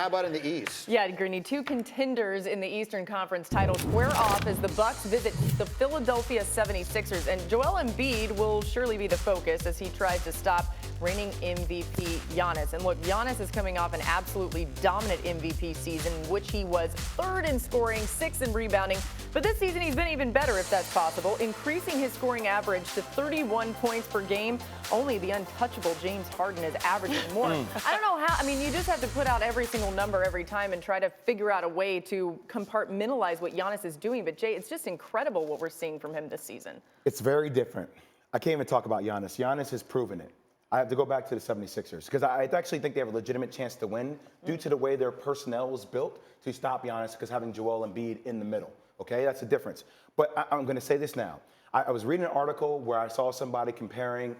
How about in the East? Yeah, Greeny, two contenders in the Eastern Conference title square off as the Bucks visit the Philadelphia 76ers. And Joel Embiid will surely be the focus as he tries to stop reigning MVP Giannis. And look, Giannis is coming off an absolutely dominant MVP season, in which he was third in scoring, sixth in rebounding. But this season, he's been even better, if that's possible, increasing his scoring average to 31 points per game. Only the untouchable James Harden is averaging more. I don't know how. I mean, you just have to put out every single number every time and try to figure out a way to compartmentalize what Giannis is doing. But, Jay, it's just incredible what we're seeing from him this season. It's very different. I can't even talk about Giannis. Giannis has proven it. I have to go back to the 76ers because I actually think they have a legitimate chance to win due to the way their personnel was built to stop Giannis because having Joel Embiid in the middle. Okay, that's the difference. But I'm going to say this now. I was reading an article where I saw somebody comparing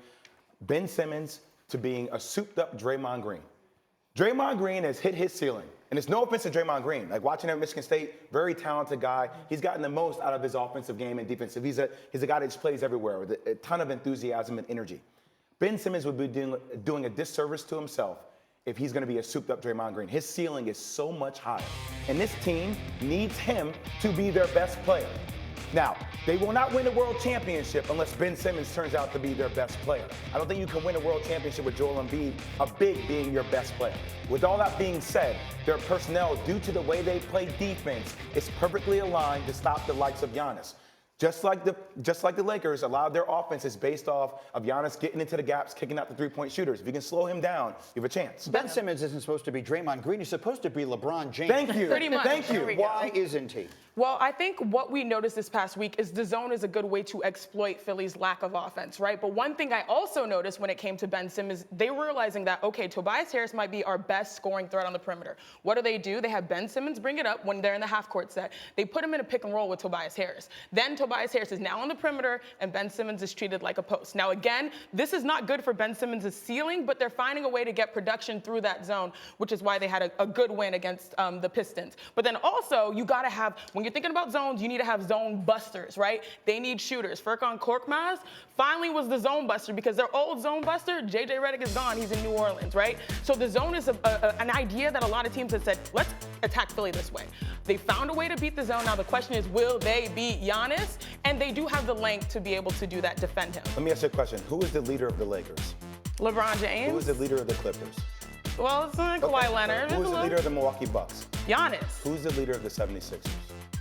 Ben Simmons to being a souped-up Draymond Green. Draymond Green has hit his ceiling. And it's no offense to Draymond Green. Like watching him at Michigan State, very talented guy. He's gotten the most out of his offensive game and defensive. He's a guy that just plays everywhere with a ton of enthusiasm and energy. Ben Simmons would be doing a disservice to himself if he's going to be a souped-up Draymond Green. His ceiling is so much higher. And this team needs him to be their best player. Now, they will not win a world championship unless Ben Simmons turns out to be their best player. I don't think you can win a world championship with Joel Embiid, a big being your best player. With all that being said, their personnel, due to the way they play defense, is perfectly aligned to stop the likes of Giannis. Just like the Lakers, a lot of their offense is based off of Giannis getting into the gaps, kicking out the three-point shooters. If you can slow him down, you have a chance. Ben Simmons isn't supposed to be Draymond Green. He's supposed to be LeBron James. Thank you. Pretty much. Thank you. Why isn't he? Well, I think what we noticed this past week is the zone is a good way to exploit Philly's lack of offense, right? But one thing I also noticed when it came to Ben Simmons, they were realizing that, okay, Tobias Harris might be our best scoring threat on the perimeter. What do? They have Ben Simmons bring it up when they're in the half-court set. They put him in a pick and roll with Tobias Harris. Then Tobias Harris is now on the perimeter, and Ben Simmons is treated like a post. Now, again, this is not good for Ben Simmons' ceiling, but they're finding a way to get production through that zone, which is why they had a good win against the Pistons. But then also, you got to have, when you're thinking about zones, you need to have zone busters, right? They need shooters. Furkan Korkmaz finally was the zone buster because their old zone buster, J.J. Redick, is gone. He's in New Orleans, right? So the zone is an idea that a lot of teams have said, let's attack Philly this way. They found a way to beat the zone. Now the question is, will they beat Giannis? And they do have the length to be able to do that, defend him. Let me ask you a question. Who is the leader of the Lakers? LeBron James. Who is the leader of the Clippers? Well, it's Kawhi Leonard. Who is the leader of the Milwaukee Bucks? Giannis. Who's the leader of the 76ers?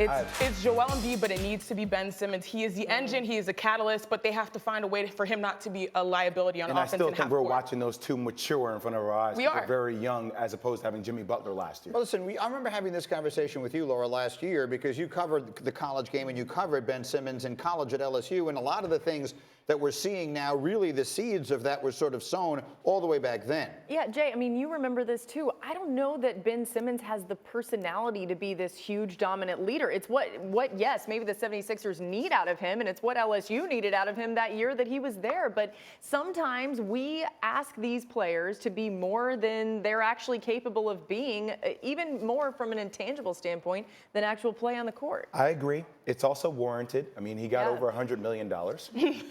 It's Joel Embiid, but it needs to be Ben Simmons. He is the engine, he is a catalyst, but they have to find a way for him not to be a liability on offense. And I still think we're watching those two mature in front of our eyes. We are. They're very young as opposed to having Jimmy Butler last year. Well, listen, I remember having this conversation with you, Laura, last year because you covered the college game and you covered Ben Simmons in college at LSU, and a lot of the things that we're seeing now, really the seeds of that were sort of sown all the way back then. Yeah, Jay, I mean, you remember this too. I don't know that Ben Simmons has the personality to be this huge dominant leader. It's what yes, maybe the 76ers need out of him, and it's what LSU needed out of him that year that he was there. But sometimes we ask these players to be more than they're actually capable of being, even more from an intangible standpoint than actual play on the court. I agree. It's also warranted. I mean, he got over $100 million.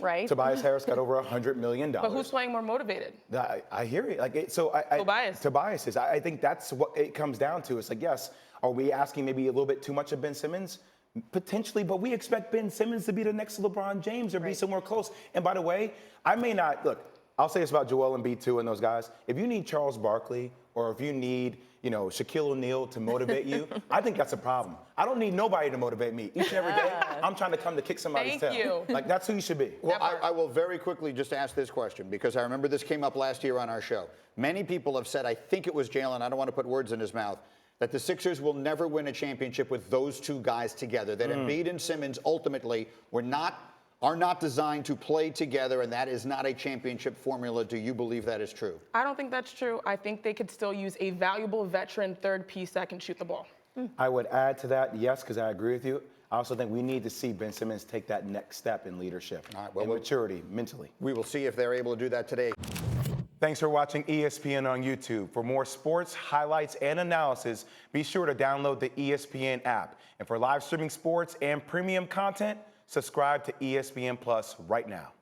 Right. Tobias Harris got over $100 million. But who's playing more motivated? I hear it. Tobias. Tobias is. I think that's what it comes down to. It's like, yes, are we asking maybe a little bit too much of Ben Simmons? Potentially, but we expect Ben Simmons to be the next LeBron James or be somewhere close. And by the way, I may not, look, I'll say this about Joel Embiid too and those guys. If you need Charles Barkley or if you need, Shaquille O'Neal to motivate you, I think that's a problem. I don't need nobody to motivate me. Each and every day, I'm trying to come to kick somebody's tail. Thank you. Like, that's who you should be. Well, I will very quickly just ask this question because I remember this came up last year on our show. Many people have said, I think it was Jalen, I don't want to put words in his mouth, that the Sixers will never win a championship with those two guys together, that Embiid and Simmons ultimately are not designed to play together, and that is not a championship formula. Do you believe that is true? I don't think that's true. I think they could still use a valuable veteran third piece that can shoot the ball. I would add to that, yes, because I agree with you. I also think we need to see Ben Simmons take that next step in leadership and maturity mentally. We will see if they're able to do that today. Thanks for watching ESPN on YouTube. For more sports, highlights, and analysis, be sure to download the ESPN app. And for live streaming sports and premium content, subscribe to ESPN Plus right now.